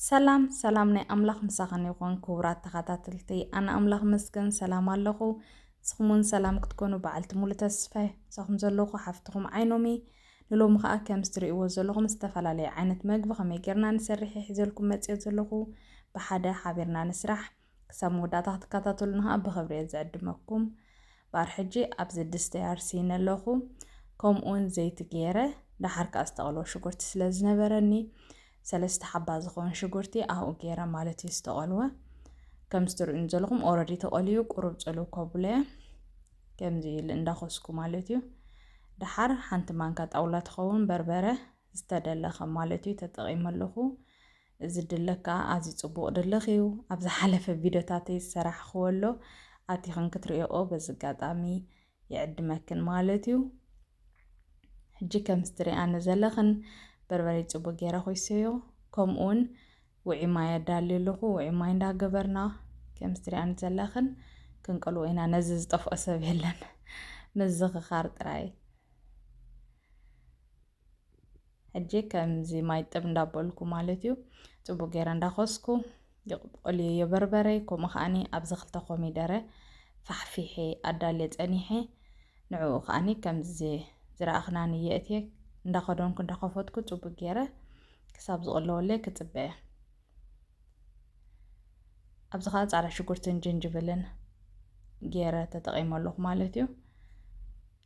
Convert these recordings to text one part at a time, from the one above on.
سلام سلام ناي أملاخ مساخن يكون كورات تخاتاتلتي أنا أملاخ مسكن سلام اللخو سخمون سلام كتكونوا بعلت مولة تسفه سخم زلوخو حفتكم عينومي نلو مخا كمستري وزلوخو مستفلا لي عينت مقبخ ميقرنا نسرحي حزلكم متسيد زلوخو بحدا حابرنا نسرح كسامو داتا تكاتاتلنها بخبرية زعدمكم بارحجي أبزد دستيارسين اللخو كوم اون زيت جيرة دحرك أستغلو شكرت سلازنبرني سلست حبة زخون شجرتي أو جيرة مالتي استقلوه كم ستر إنزلهم أوريدي تقليو قرب زلو كابله كم زي لندخسكو مالتيو دحر حنت مانكات أولاد خوون بربرة استدل خم مالتيو تتقيم اللخو زد لك عزيز أبو دلخيو أبز حلف فيديو تاتي سرح خولو أتي خنك تريو بزقات أمي يعد مكان مالتيو هجي كم ستري أنا زلخن بربري صبو جيرا خويسيو كمون وعماية دالي لخو وعماية دا قبرنا كمستري عن زلخن كنقلو إنا نزز طف أسابيلن مزغ خارط راي هجي كم زي ما يتبن دابولكو مالتيو صبو جيرا دا خوسكو يقولي يبربري كوم خاني أبزغلتا خومي داره فحفيحي أدالي تانيحي نعو خاني كم زي زراخناني يأتيك እንዳኸዶንኩ እንዳኸፈትኩ ጽቡቅ ገይረ ክሳብ ዝቕለወለይ ክጽበየ ኣብዚ ኸ ጻዕዳ ሽጉርትን ጅንጅብልን ገይረ ተጠቒመ ኣለኹ ማለት እዩ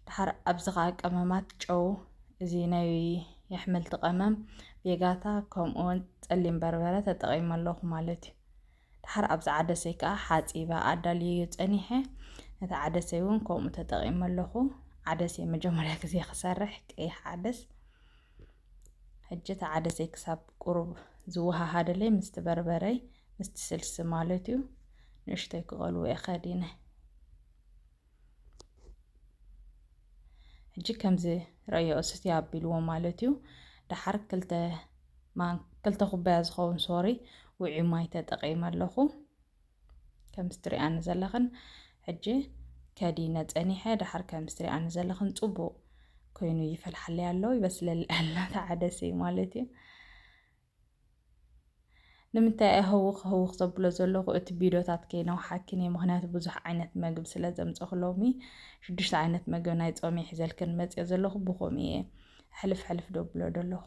ድሓር ኣብዚ ኸ ቀመማት ጨው እዚ ናይ የሕምልቲ ቀመም ቤጋታ ከምኡውን ጸሊም በርበረ ተጠቒመ ኣለኹ ማለት እዩ ድሓር ኣብዚ ዓደሰይ ከዓ ሓፂባ ኣዳልዩ ጸኒሐ ነቲ ዓደሰይ እውን ከምኡ ተጠቒመ ኣለኹ عدسي مجمرة كزي خسرح كي حدث حجت عدسي كسب قرب زوها هذا اللي مستبربري مستسلس مالتيو نشتي قالوا يا خدينه حجي كمزي رأي أستي عبيلو مالتيو دحر كلتا خباز خون صوري وعماي تتقيم اللخو كمستري أنا زلخن حجي كادينا تانيحة دحر كمستري عن زلخن صبو كوينو يفلح لي الله بس للأهلا تعدسي مالتي نمتى هوخ زبلو زلوخ اتبيدو تاتكينا وحاكيني مهنات بزح عينت مقب سلازم تخلومي شدشت عينت مقب نايت قومي حزال كن مزي زلوخ بخومي حلف دوبلو دلوخ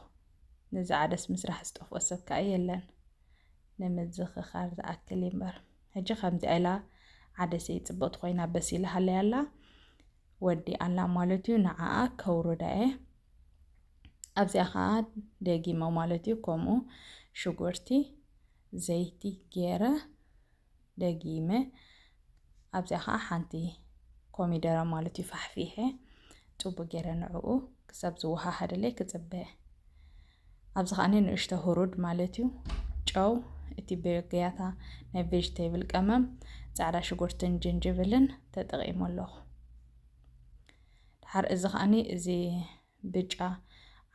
نزا عدس مسرح استوف وسبك ايلان نمزخ خارز اكلي مبر هجي خمزي ايلا عدسي يتصبط خوينا بس يلها ليلا ودي ألا مالتيو نعاء كورو داي أبزي أخاد داقي ما مالتيو كومو شغورتي زيتي جيرة داقيمة أبزي أخاد حانتي كومي دارا مالتيو فحفيها توبو جيرة نعوو كساب زوها هذا لي كتبه أبزي أخاني نشتا هرود مالتيو جو اتي بيقياتا ناي فيجيتابل كمام ጻዕዳ ሽጉርትን ጅንጅብልን ተጠቒሞ ኣለኹ ድሓር እዚ ኸኣኒ እዚ ብጫ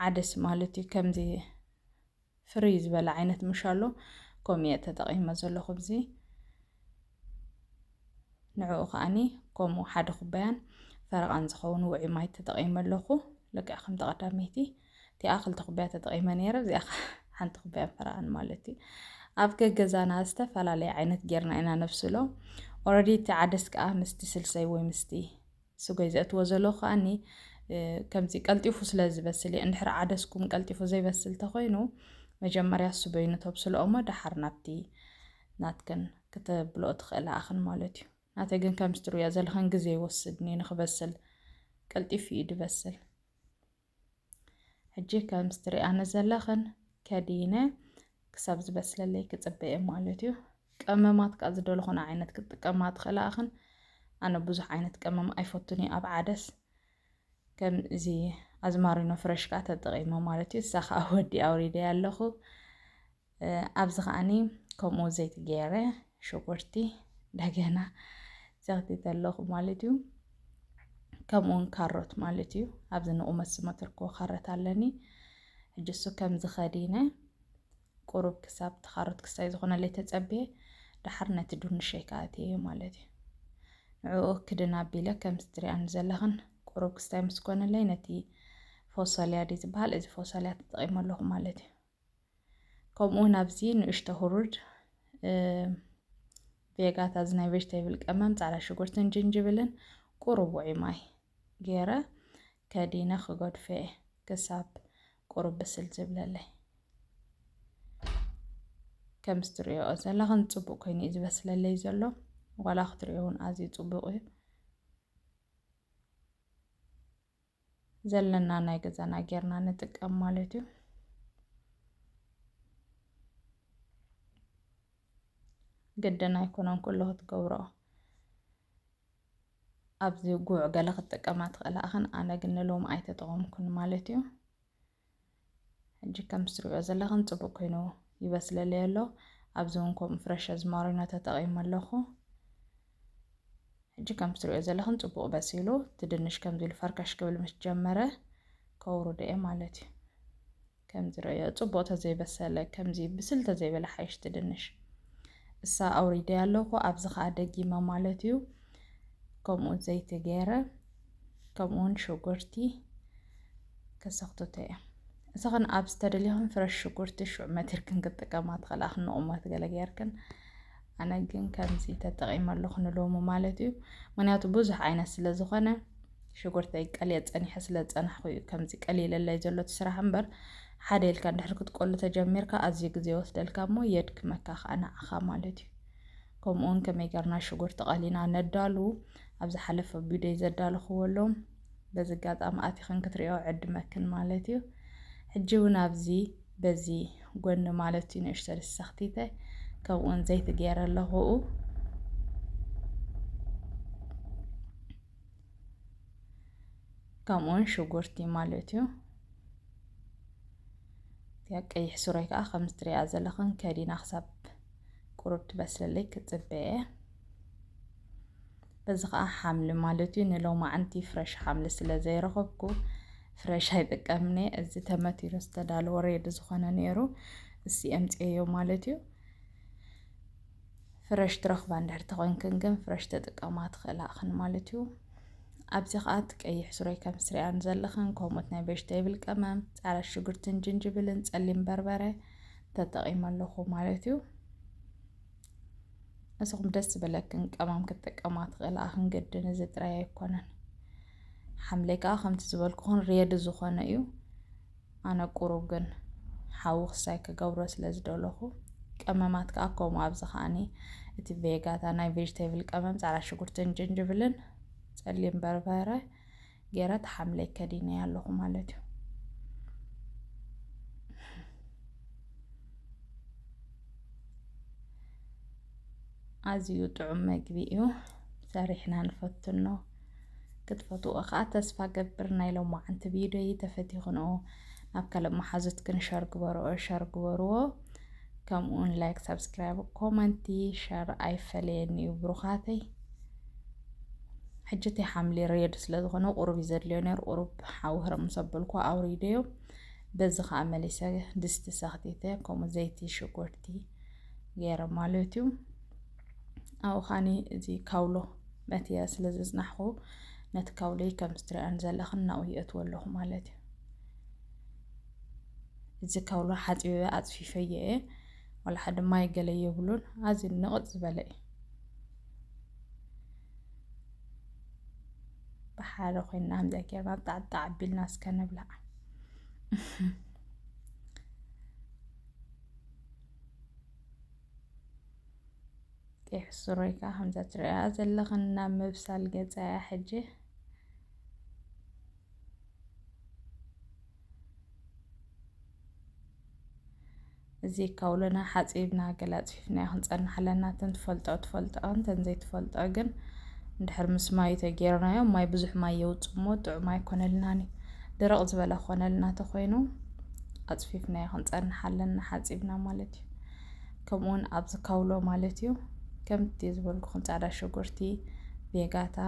ዓደስ ማለት እዩ ከምዚ ፍሪ ዝበለ ዓይነት ምሻሎ ከምኡ እየ ተጠቒመ ዘለኹ እዚ ንዕኡ ኸኣኒ ከምኡ ሓደ ኩባያን ፈረቓን ዝኸውን ውዑይ ማይ ተጠቒመ ኣለኹ ልክዕ ከም ተቐዳመይቲ እቲኣ 2 ኩባያ ተጠቒመ ነይረ እዚኣ ሓንቲ ኩባያ ፈረቓን ማለት እዩ ኣብ ገዛና ዝተፈላለዩ ዓይነት ጌርና ኢና ነብስሎ ኦሬዲ እቲ ዓደስ ከዓ ምስቲ ስልሰይ ወይ ምስቲ ስጎይ ዘእትዎ ዘሎ ከኣኒ ከምዚ ቀልጢፉ ስለ ዝበስል እየ እንድሕር ዓደስኩም ቀልጢፉ ዘይበስል ተኾይኑ መጀመርያ ስበይኑ ተብስሎ እሞ ድሓር ናብቲ ናትክን ክትብልኦ ትኽእል ኣኽን ማለት እዩ ናተይ ግን ከም ስትሪእዮ ዘለኹን ግዜ ይወስድኒ ንኽበስል ቀልጢፉ እዩ ድበስል ሕጂ ከም ስትሪኣነ ዘለኽን ከዲነ كسب زبسل لي كتبقى مالتيو كمامات كازدول خنا عينت كتقمات خلاخن انا بزح عينت كمام ايفوتني اب عدس كم زي ازمارينو فرشكا تطقيمو مالتيو ساخا ودي اوريدي يالخو ابزخاني كومو زيت غيره شوكورتي دغنا زغتي تلخو مالتيو كمون كاروت مالتيو ابزنو مسمتركو خرت علني حجسو كم زخدينه قرب كساب تخارط كساي زغنا اللي تتصبي دحرنا تدون شيكاتي مالتي نعو كدنا بيلا كم ستري عن زلخن قرب كساي مسكون اللي نتي فوصاليا دي زبال إذا فوصاليا تطقيم الله مالتي ከምኡውን ኣብዚ ንእሽቶ ሁሩድ ቬጋታ ዝናይ ቬጅቴብል ቀመም ፃዕዳ ሽጉርትን ጅንጅብልን ቁሩብ ውዒ ማይ ገይረ ከዲነ ክጎድፈ ክሳብ ቁሩብ ብስል ዝብለለይ ከም ትሪእዎ ዘለኹም ፅቡቅ ኮይኑ እዩ ዝበስለለይ ዘሎ ዋላ ክትሪእዎ እውን ኣዝዩ ፅቡቅ እዩ ዘለና ናይ ገዛና ጌርና ንጥቀም ማለት እዩ ግድን ኣይኮነን ኩሉ ክትገብሮ ኣብዚ ጉዕ ገለ ክትጥቀማ ትኽእላ ኢኽን ኣነ ግን ሎሚ ኣይተጠቐምኩን ማለት እዩ ሕጂ ከም ትሪእዎ ዘለኹም ፅቡቅ ኮይኑ ይበስለለይ ኣሎ ኣብዚ እውን ከምኡ ፍረሽ ዝማሪኖ ተጠቒመ ኣለኹ ሕጂ ከም ትሪእዎ ዘለኹም ፅቡቅ በሲሉ ትድንሽ ከምዚ ኢሉ ፈርካሽ ክብል ምስ ጀመረ ከውርዶ እየ ማለት እዩ ከም ዝረአዮ ፅቡቅ ተዘይበሰለ ከምዚ ብስል ተዘይበለ ሓይሽ ትድንሽ እሳ ኣውሪደ ኣለኹ ኣብዚ ከዓ ደጊመ ማለት እዩ ከምኡ ዘይቲ ገይረ ከምኡውን ሽጉርቲ ከሰኽትቶ እየ እሳኸን ኣብ ዝተደልየኹም ፍረሽ ሽጉርቲ ሽዑ መቲርክን ክጥቀማ ትኽእላ ንቑመት ገለ ጌርክን ኣነ ግን ከምዚ ተጠቒመ ኣለኹ ንሎሚ ማለት እዩ ምክንያቱ ብዙሕ ዓይነት ስለ ዝኾነ ሽጉርተይ ቀሊየ ፀኒሐ ስለ ዝፀናሕኩ እዩ ከምዚ ቀሊለለይ ዘሎ እቲ ስራሕ እምበር ሓደ ኢልካ እንድሕር ክትቆሉ ተጀሚርካ ኣዝዩ ግዜ ይወስደልካ እሞ የድክመካ ከዓ ንዓኻ ማለት እዩ ከምኡውን ከመይ ጌርና ሽጉርቲ ቀሊና ነዳሉ ኣብ ዝሓለፈ ቪድዮ ዘዳልኽዎ በዚ ኣጋጣሚ ኣቲኽን ክትሪኦ ዕድመክን ማለት እዩ ሕጂ እውን ኣብዚ በዚ ጎኒ ማለት እዩ ንእሽቶ ሰኽቲተ ከምኡውን ዘይቲ ገይረ ኣለኹ ከምኡውን ሽጉርቲ ማለት እዩ ቀይሕ ሱረይ ከዓ ከም ትሪኣ ዘለኹም ከዲና ክሳብ ቁሩብ ትበስለለይ ክፅበየ በዚ ከዓ ሓምሊ ማለት እዩ ንሎማዓንቲ ፍረሽ ሓምሊ ስለ ዘይረኸብኩ ፍረሽ ኣይጥቀምኒ እዚ ተመቲሩ ዝተዳለወ ሬድ ዝኾነ ነይሩ እሲ ኣምፅዮ ማለት እዩ ፍረሽ ትረኽባ እንድሕር ተኮይንክን ግን ፍረሽ ተጥቀማ ትኽእላ ኢኽን ማለት እዩ ኣብዚ ከዓ ቀይሕ ሱረይ ከም ትሪኣን ዘለኹም ከምኡት ናይ ቬጅቴብል ቀመም ፃዕዳ ሽጉርትን ጅንጅብልን ፀሊም በርበረ ተጠቒመ ኣለኹ ማለት እዩ ንስኹም ደስ ዝበለክን ቀመም ክትጥቀማ ትኽእላ ኢኽን ግድን እዚ ጥራይ ኣይኮነን ሓምለይ ከዓ ከምቲ ዝበልኩኹን ሬድ ዝኾነ እዩ ኣነ ቁሩብ ግን ሓዊ ክሳይ ክገብሮ ስለ ዝደለኹ ቀመማት ከዓ ከምኡ ኣብዚ ከዓኒ እቲ ቬጋታ ናይ ቬጅቴብል ቀመም ፃዕዳ ሽጉርትን ጅንጅብልን ፀሊም በርበረ ገይረት ሓምለይ ከዲነ ኣለኹ ማለት እዩ ኣዝዩ ጥዑም መግቢ እዩ ሰሪሕና ንፈትኖ ክትፈትዎ ከዓ ተስፋ ገብር ናይ ሎማዓንቲ ቪድዮ ተፈቲኹንኦ ናብ ካልእ መሓዙትክን ሸር ግበርዎ ከምኡውን ላይክ ሰብስክራይብ ኮመንቲ ሸር ኣይፈለየኒ እዩ ብሩኻተይ ሕጂ እቲ ሓምሊ ሬድ ስለ ዝኾነ ቁሩብ እዩ ዘድልዮ ነይሩ ቁሩብ ሓዊህረ ምስ ኣበልኩ ኣውሪደዮ በዚ ከዓ መሊሰ ድስቲ ሰኽቲተ ከምኡ ዘይቲ ሽጉርቲ ገይረ ማለት እዩ ኣብኡ ኸዓኒ እዚ ካውሎ መትየ ስለ ዝፅናሕኩ ነቲ ካውለይ ከም ትሪአን ዘለኹም ናብኡ የእትዎ ኣለኹ ማለት እዩ እዚ ካውሎ ሓፂበ ኣፅፊፈየ እየ ዋላ ሓደ ማይ ገለ የብሉን ኣዝዩ ንቕፅ ዝበለ እዩ ብሓደ ኮይና ከምዚኣ ጌርና ጣዕጣዕ ኣቢልና እስከነብላዕ ቀይሕ ሱረይ ከዓ ከምዛ ትሪኣ ዘለኹም ናብ ምብሳል ገፀያ ሕጂ እዚ ካውሎና ሓፂብና ገላፅፊፍና ክንፀንሓለና ትፈልጦ እንተን ዘይትፈልጦ ግን እንድሕር ምስ ማይ ተገይርናዮ ማይ ብዙሕ ማይ የውፅእ እሞ ጥዑም ኣይኮነልናን እዩ ደረቕ ዝበለ ክኾነልና ተኮይኑ ኣፅፊፍና ክንፀንሓለና ሓፂብና ማለት እዩ ከምኡውን ኣብዚ ካውሎ ማለት እዩ ከምቲ ዝበልኩኹም ፃዕዳ ሽጉርቲ ቬጋታ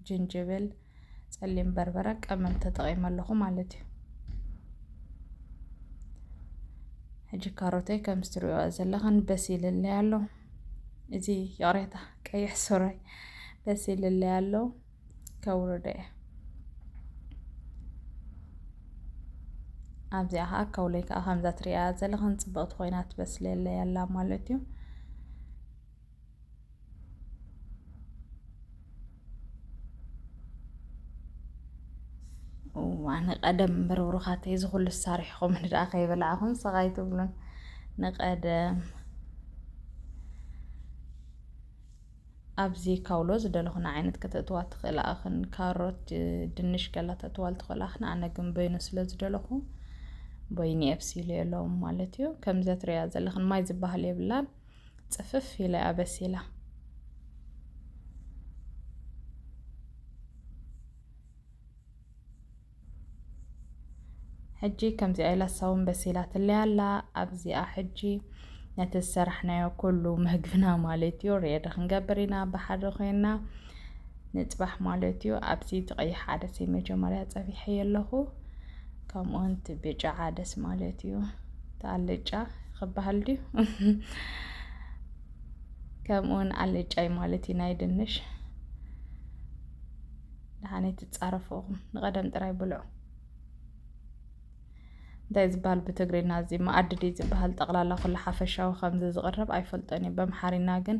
ጅንጅብል ፀሊም በርበረ ቀመም ተጠቒመ ኣለኹ ማለት እዩ ሕጂ ካሮተይ ከም ትሪእዎ ዘለኹም በሲልለይ ኣሎ እዚ የቕሬታ ቀይሕ ሱረይ በሲልለይ ኣሎ ከውርዶ እየ ኣብዚኣ ካውለይ ከዓ ከምዛ ትሪኣ ዘለኹን ፅብቕቲ ኮይና ትበስለለ ያላ ማለት እዩ ዋነ ቀደም በርብሩኻተይ ዝኩሉ ሳሪሕኩም ንድኣ ከይበላዕኹም ሰቃይ ትብሉን ንቀደም ኣብዚ ካውሎ ዝደለኹና ዓይነት ከተእትዋ ትኽእል ኣኽን ካሮት ድንሽ ገላ ተእትዋ ትኽእል ኣኽን ኣነ ግን በይኑ ስለ ዝደለኹ በይኒ ኣብሲሉ የለዎም ማለት እዩ ከምዚ ትሪኣ ዘለኽን ማይ ዝበሃል የብላን ፅፍፍ ኢለ ኣበሲላ ሕጂ ከምዚ ኢላ ሳውን በሲላ ትለያላ ኣብዚኣ ሕጂ ነቲ ዝሰራሕናዮ ኩሉ ምግብና ማለት እዩ ሬዲ ክንገብር ኢና ብሓደ ኮይና ንፅባሕ ማለት እዩ ኣብዚ ትቀይሕ ዓደስ መጀመርያ ፀቢሐ ኣለኹ ከምኡውን እቲ ብጫ ዓደስ ማለት እዩ ኣልጫ ክበሃል ድዩ ከምኡውን ኣልጫይ ማለት እዩ ናይ ድንሽ ድሓነ ትፃረፈኹም ንቀደም ጥራይ ብልዑ እንታይ ዝበሃል ብትግርኛ እዚ ማኣድዲ ዝበሃል ጠቕላላ ኩሉ ሓፈሻዊ ከምዚ ዝቕረብ ኣይፈልጦን እየ በምሓሪና ግን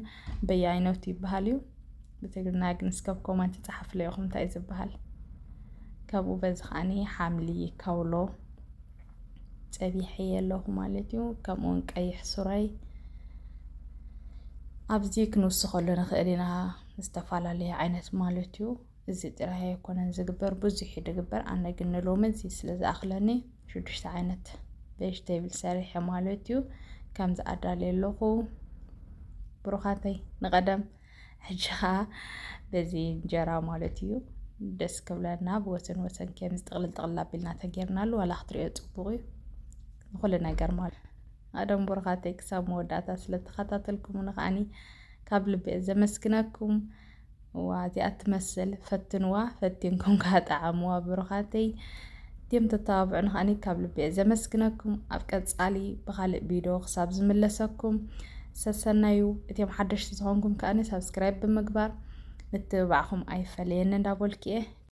በየአይነቱ ይበሃል እዩ ብትግርኛ ግን እስከብ ኮመንት ፃሓፍለ ኢኹም እንታይ ዝበሃል ከምኡ በዚ ከዓኒ ሓምሊ ካውሎ ፀቢሐ ኣለኹ ማለት እዩ ከምኡውን ቀይሕ ሱራይ ኣብዚ ክንውስኸሉ ንኽእል ኢና ዝተፈላለየ ዓይነት ማለት እዩ እዚ ጥራይ ኣይኮነን ዝግበር ብዙሕ ይግበር ኣነ ግን ሎሚ እዚ ስለ ዝኣኽለኒ 6 ዓይነት ቬጅቴብል ሰሪሐ ማለት እዩ ከምዚ ኣዳልየ ኣለኹ ብሩኻተይ ንቀደም ሕጂ ከዓ በዚ እንጀራ ማለት እዩ ደስ ክብለና ብወሰን ወሰን ከምዚ ጥቕልል ጥቕልል ኣቢልና ተጌርናሉ ዋላ ክትሪኦ ፅቡቅ እዩ ንኩሉ ነገር ማለት ቀደም ብሩኻተይ ክሳብ መወዳእታ ስለተኸታተልኩም ንከዓኒ ካብ ልቢ ዘመስግነኩም እዚኣ ትመስል ፈትንዋ ፈቲንኩም ካጣዓምዋ ብሩኻተይ ديم تتابعون خاني كابل زمسكنكم أفكار بخالق فيديو خصاب زملسكم سسنايو اتيم حدش تزهونكم كأني سبسكرايب بمقبار نتبعكم أي فلين ندابولكيه